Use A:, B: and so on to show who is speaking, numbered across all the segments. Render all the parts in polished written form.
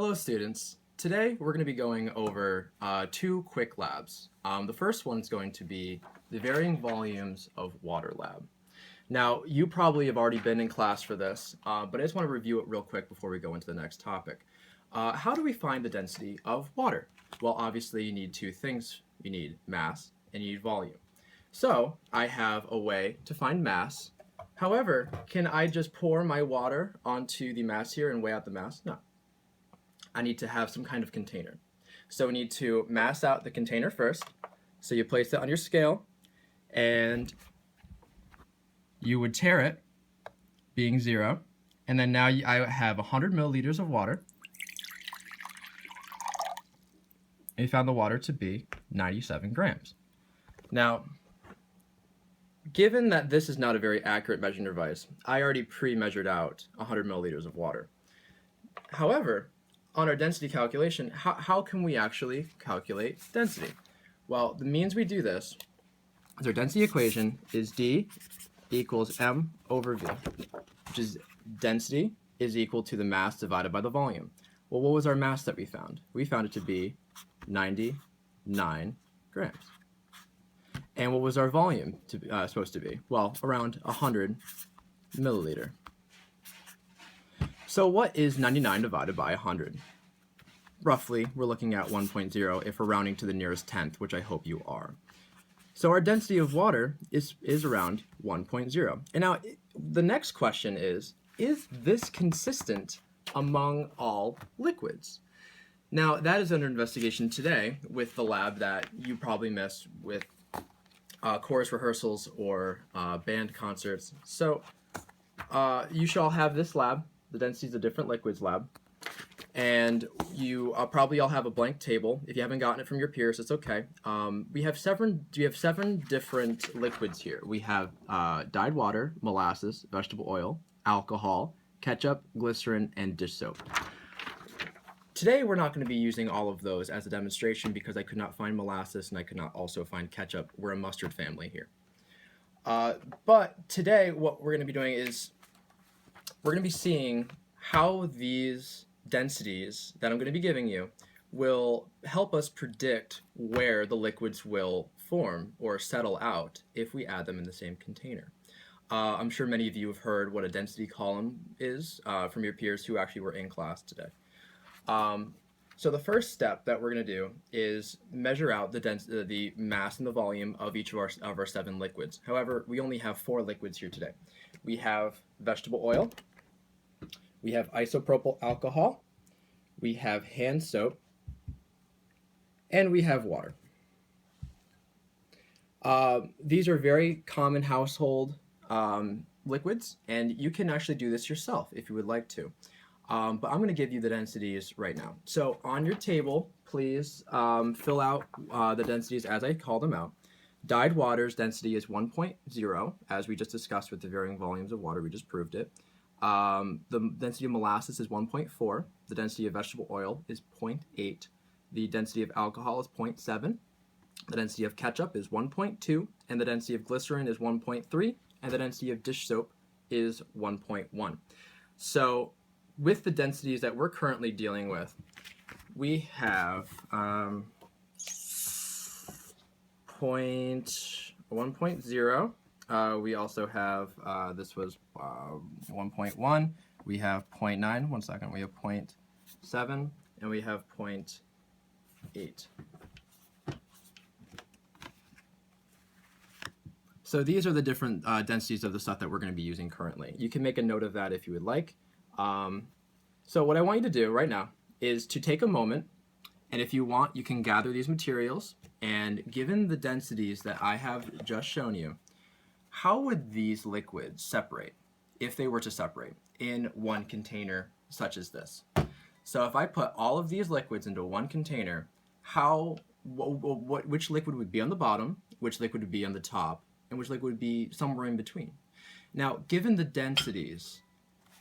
A: Hello students. Today we're going to be going over two quick labs. The first one is going to be the varying volumes of water lab. Now you probably have already been in class for this, but I just want to review it real quick before we go into the next topic. How do we find the density of water? Well, obviously you need two things. You need mass and you need volume. So I have a way to find mass. However, can I just pour my water onto the mass here and weigh out the mass? No. I need to have some kind of container. So we need to mass out the container first. So you place it on your scale and you would tare it, being 0. And then now I have 100 milliliters of water. And we found the water to be 97 grams. Now, given that this is not a very accurate measuring device, I already pre-measured out 100 milliliters of water. However, on our density calculation, how can we actually calculate density? Well, the means we do this is our density equation is D equals M over V, which is density is equal to the mass divided by the volume. Well, what was our mass that we found? We found it to be 99 grams. And what was our volume supposed to be? Well, around 100 milliliter. So what is 99 divided by 100? Roughly, we're looking at 1.0 if we're rounding to the nearest tenth, which I hope you are. So our density of water is around 1.0. And now the next question is this consistent among all liquids? Now that is under investigation today with the lab that you probably missed with chorus rehearsals or band concerts. So you should all have this lab, the densities of different liquids lab, and you probably all have a blank table. If you haven't gotten it from your peers, it's okay. We have seven different liquids here. We have dyed water, molasses, vegetable oil, alcohol, ketchup, glycerin, and dish soap. Today we're not going to be using all of those as a demonstration because I could not find molasses and I could not also find ketchup. We're a mustard family here. But today what we're going to be doing is we're going to be seeing how these densities that I'm going to be giving you will help us predict where the liquids will form or settle out if we add them in the same container. I'm sure many of you have heard what a density column is from your peers who actually were in class today. So the first step that we're going to do is measure out the mass and the volume of each of our 7 liquids. However, we only have 4 liquids here today. We have vegetable oil, we have isopropyl alcohol, we have hand soap, and we have water. These are very common household liquids, and you can actually do this yourself if you would like to. But I'm going to give you the densities right now. So on your table, please fill out the densities as I call them out. Dyed water's density is 1.0, as we just discussed with the varying volumes of water. We just proved it. The density of molasses is 1.4. The density of vegetable oil is 0.8. The density of alcohol is 0.7. The density of ketchup is 1.2. And the density of glycerin is 1.3. And the density of dish soap is 1.1. So with the densities that we're currently dealing with, we have 1.0. We also have, this was 1.1. We have 0.9. 1 second. We have 0.7. And we have 0.8. So these are the different densities of the stuff that we're going to be using currently. You can make a note of that if you would like. So what I want you to do right now is to take a moment, and if you want, you can gather these materials, and given the densities that I have just shown you, how would these liquids separate if they were to separate in one container such as this? So if I put all of these liquids into one container, which liquid would be on the bottom, which liquid would be on the top, and which liquid would be somewhere in between? Now, given the densities,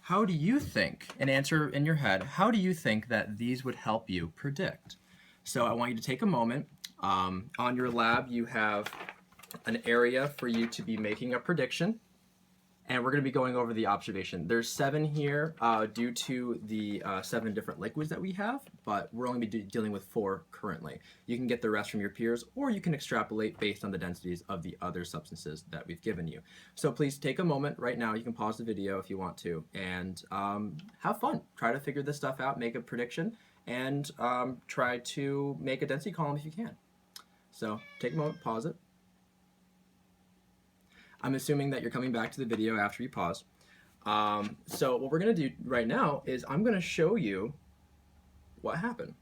A: how do you think, an answer in your head, how do you think that these would help you predict? So I want you to take a moment. On your lab, you have an area for you to be making a prediction. and we're going to be going over the observation. There's 7 here due to the 7 different liquids that we have, but we're only dealing with 4 currently. You can get the rest from your peers, or you can extrapolate based on the densities of the other substances that we've given you. So please take a moment right now. You can pause the video if you want to, and have fun. Try to figure this stuff out, make a prediction, and try to make a density column if you can. So take a moment, pause it. I'm assuming that you're coming back to the video after you pause. So what we're going to do right now is I'm going to show you what happened.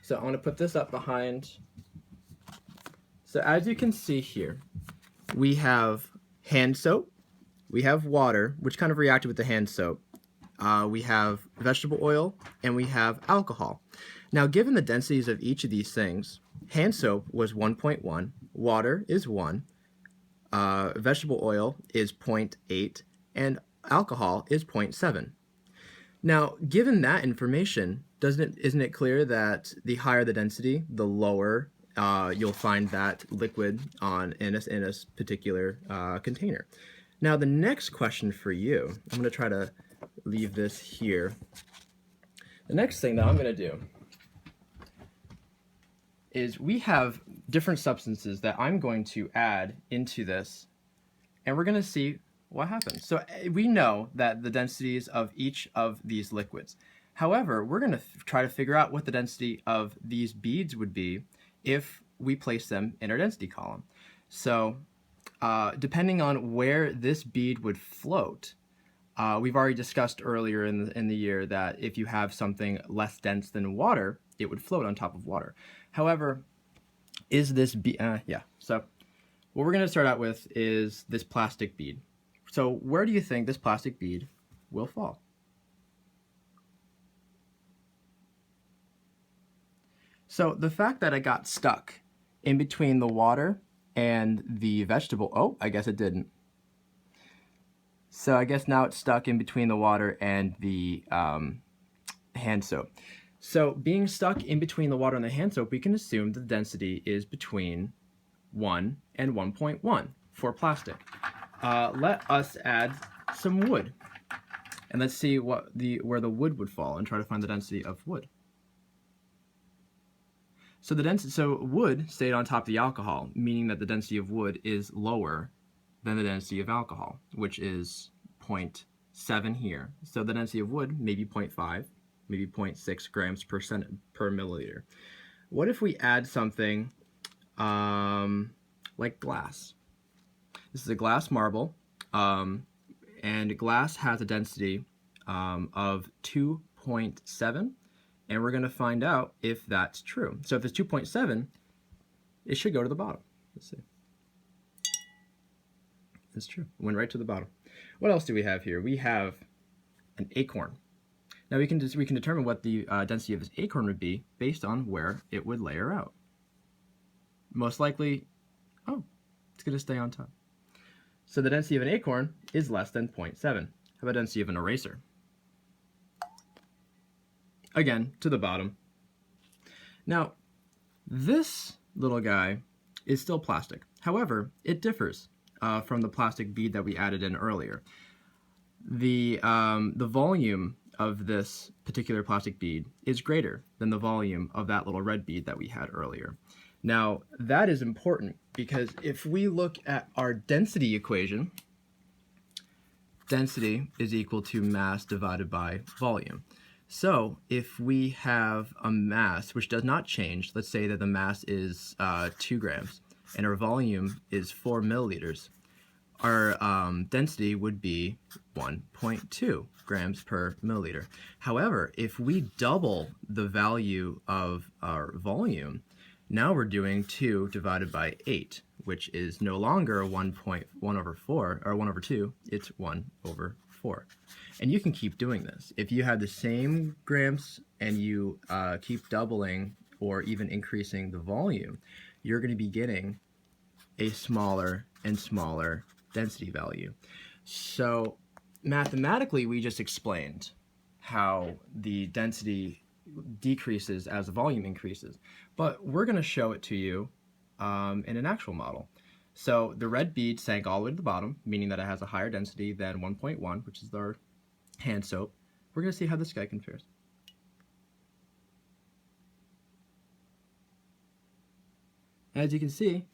A: So I'm going to put this up behind. So as you can see here, we have hand soap, we have water, which kind of reacted with the hand soap. We have vegetable oil, and we have alcohol. Now, given the densities of each of these things, hand soap was 1.1, water is 1, vegetable oil is 0.8, and alcohol is 0.7. Now, given that information, isn't it clear that the higher the density, the lower you'll find that liquid in a particular container? Now, the next question for you, I'm going to try to leave this here. The next thing that I'm going to do is we have different substances that I'm going to add into this, and we're going to see what happens. So we know that the densities of each of these liquids. However, we're going to try to figure out what the density of these beads would be if we place them in our density column. So depending on where this bead would float, we've already discussed earlier in the year that if you have something less dense than water, it would float on top of water. However, is this so what we're going to start out with is this plastic bead. So where do you think this plastic bead will fall? So the fact that it got stuck in between the water and the vegetable, I guess it didn't. So I guess now it's stuck in between the water and the hand soap. So being stuck in between the water and the hand soap, we can assume the density is between 1 and 1.1 for plastic. Let us add some wood, and let's see where the wood would fall and try to find the density of wood. So wood stayed on top of the alcohol, meaning that the density of wood is lower than the density of alcohol, which is 0.7 here. So the density of wood may be 0.5, maybe 0.6 grams per milliliter. What if we add something like glass? This is a glass marble, and glass has a density of 2.7, and we're going to find out if that's true. So if it's 2.7, it should go to the bottom. Let's see. It's true. It went right to the bottom. What else do we have here? We have an acorn. Now we can determine what the density of this acorn would be based on where it would layer out. Most likely, it's going to stay on top. So the density of an acorn is less than 0.7. How about density of an eraser? Again, to the bottom. Now, this little guy is still plastic. However, it differs from the plastic bead that we added in earlier. The volume of this particular plastic bead is greater than the volume of that little red bead that we had earlier. Now, that is important because if we look at our density equation, density is equal to mass divided by volume. So if we have a mass which does not change, let's say that the mass is 2 grams and our volume is 4 milliliters, our density would be 1.2 grams per milliliter. However, if we double the value of our volume, now we're doing 2 divided by 8, which is no longer 1.1 over 4, or 1 over 2, it's 1 over 4. And you can keep doing this. If you have the same grams and you keep doubling or even increasing the volume, you're going to be getting a smaller and smaller density value. So mathematically, we just explained how the density decreases as the volume increases, but we're going to show it to you in an actual model. So the red bead sank all the way to the bottom, meaning that it has a higher density than 1.1, which is our hand soap. We're going to see how this guy compares. As you can see,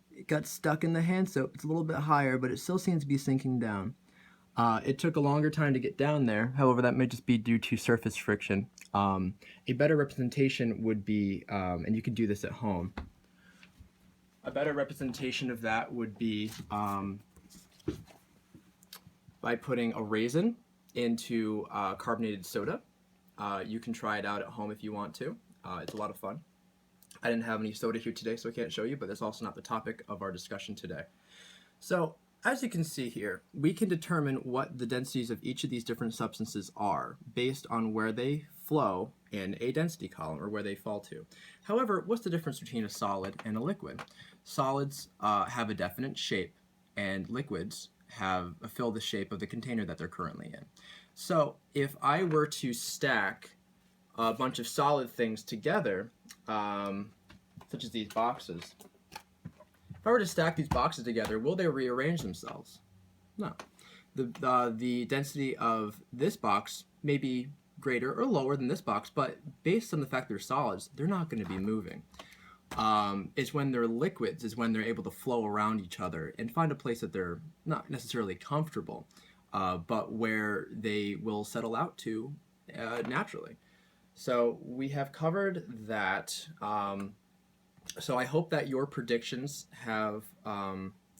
A: it got stuck in the hand soap. It's a little bit higher, but it still seems to be sinking down. It took a longer time to get down there. However, that may just be due to surface friction. A better representation would be, and you can do this at home, a better representation of that would be by putting a raisin into carbonated soda. You can try it out at home if you want to. It's a lot of fun. I didn't have any soda here today, so I can't show you, but that's also not the topic of our discussion today. So, as you can see here, we can determine what the densities of each of these different substances are based on where they flow in a density column, or where they fall to. However, what's the difference between a solid and a liquid? Solids have a definite shape, and liquids fill the shape of the container that they're currently in. So, if I were to stack a bunch of solid things together, such as these boxes. If I were to stack these boxes together, will they rearrange themselves? No. The density of this box may be greater or lower than this box, but based on the fact they're solids, they're not going to be moving. It's when they're liquids, is when they're able to flow around each other and find a place that they're not necessarily comfortable, but where they will settle out to naturally. So we have covered that. So I hope that your predictions have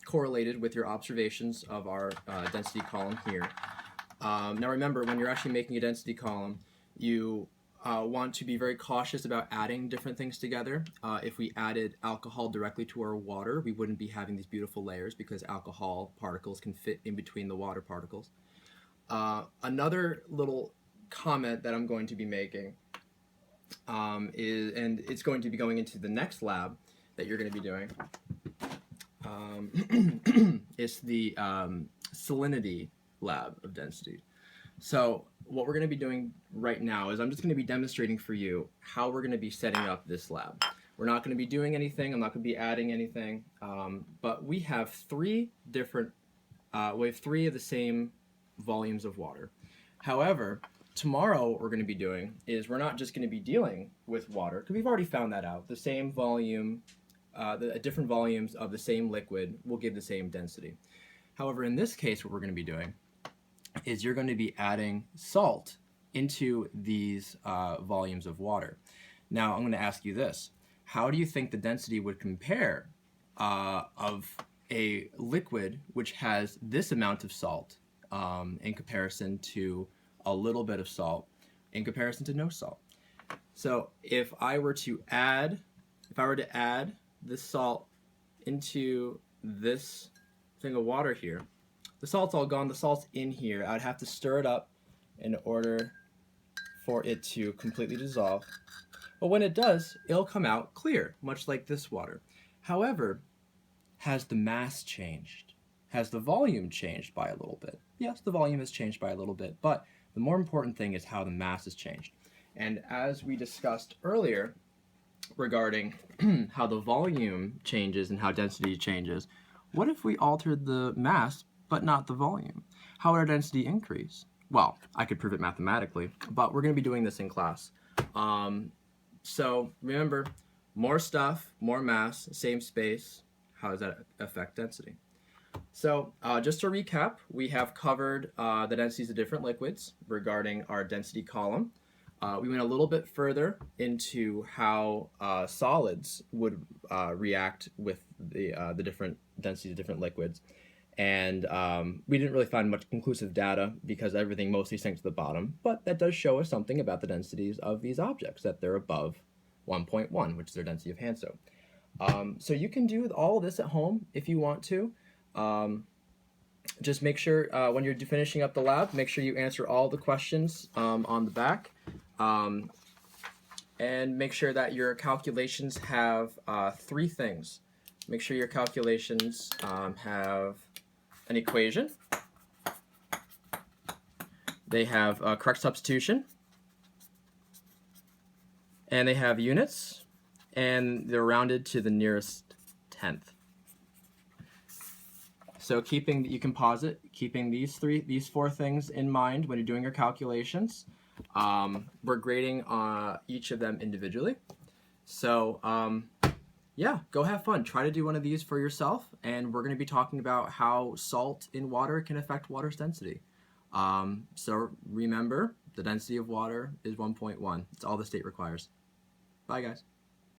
A: correlated with your observations of our density column here. Now remember, when you're actually making a density column, you want to be very cautious about adding different things together. If we added alcohol directly to our water, we wouldn't be having these beautiful layers because alcohol particles can fit in between the water particles. Another little comment that I'm going to be making and it's going to be going into the next lab that you're going to be doing. It's the salinity lab of density. So what we're going to be doing right now is I'm just going to be demonstrating for you how we're going to be setting up this lab. We're not going to be doing anything. I'm not going to be adding anything. But we have three of the same volumes of water. However, tomorrow what we're going to be doing is we're not just going to be dealing with water, because we've already found that out. The same volume, different volumes of the same liquid will give the same density. However, in this case, what we're going to be doing is you're going to be adding salt into these volumes of water. Now, I'm going to ask you this. How do you think the density would compare of a liquid which has this amount of salt in comparison to a little bit of salt in comparison to no salt? So if I were to add this salt into this thing of water here, the salt's all gone, the salt's in here. I'd have to stir it up in order for it to completely dissolve. But when it does, it'll come out clear, much like this water. However, has the mass changed? Has the volume changed by a little bit? Yes, the volume has changed by a little bit, but the more important thing is how the mass has changed. And as we discussed earlier regarding how the volume changes and how density changes, what if we altered the mass but not the volume? How would our density increase? Well, I could prove it mathematically, but we're going to be doing this in class. So remember, more stuff, more mass, same space. How does that affect density? So just to recap, we have covered the densities of different liquids regarding our density column. We went a little bit further into how solids would react with the different densities of different liquids. And we didn't really find much conclusive data because everything mostly sank to the bottom, but that does show us something about the densities of these objects, that they're above 1.1, which is their density of hand soap. So you can do all of this at home if you want to. Just make sure when you're finishing up the lab, make sure you answer all the questions on the back. And make sure that your calculations have three things. Make sure your calculations have an equation. They have correct substitution. And they have units. And they're rounded to the nearest tenth. So you can pause it, keeping these four things in mind when you're doing your calculations. We're grading each of them individually. So yeah, go have fun. Try to do one of these for yourself, and we're going to be talking about how salt in water can affect water's density. So remember, the density of water is 1.1. It's all the state requires. Bye, guys.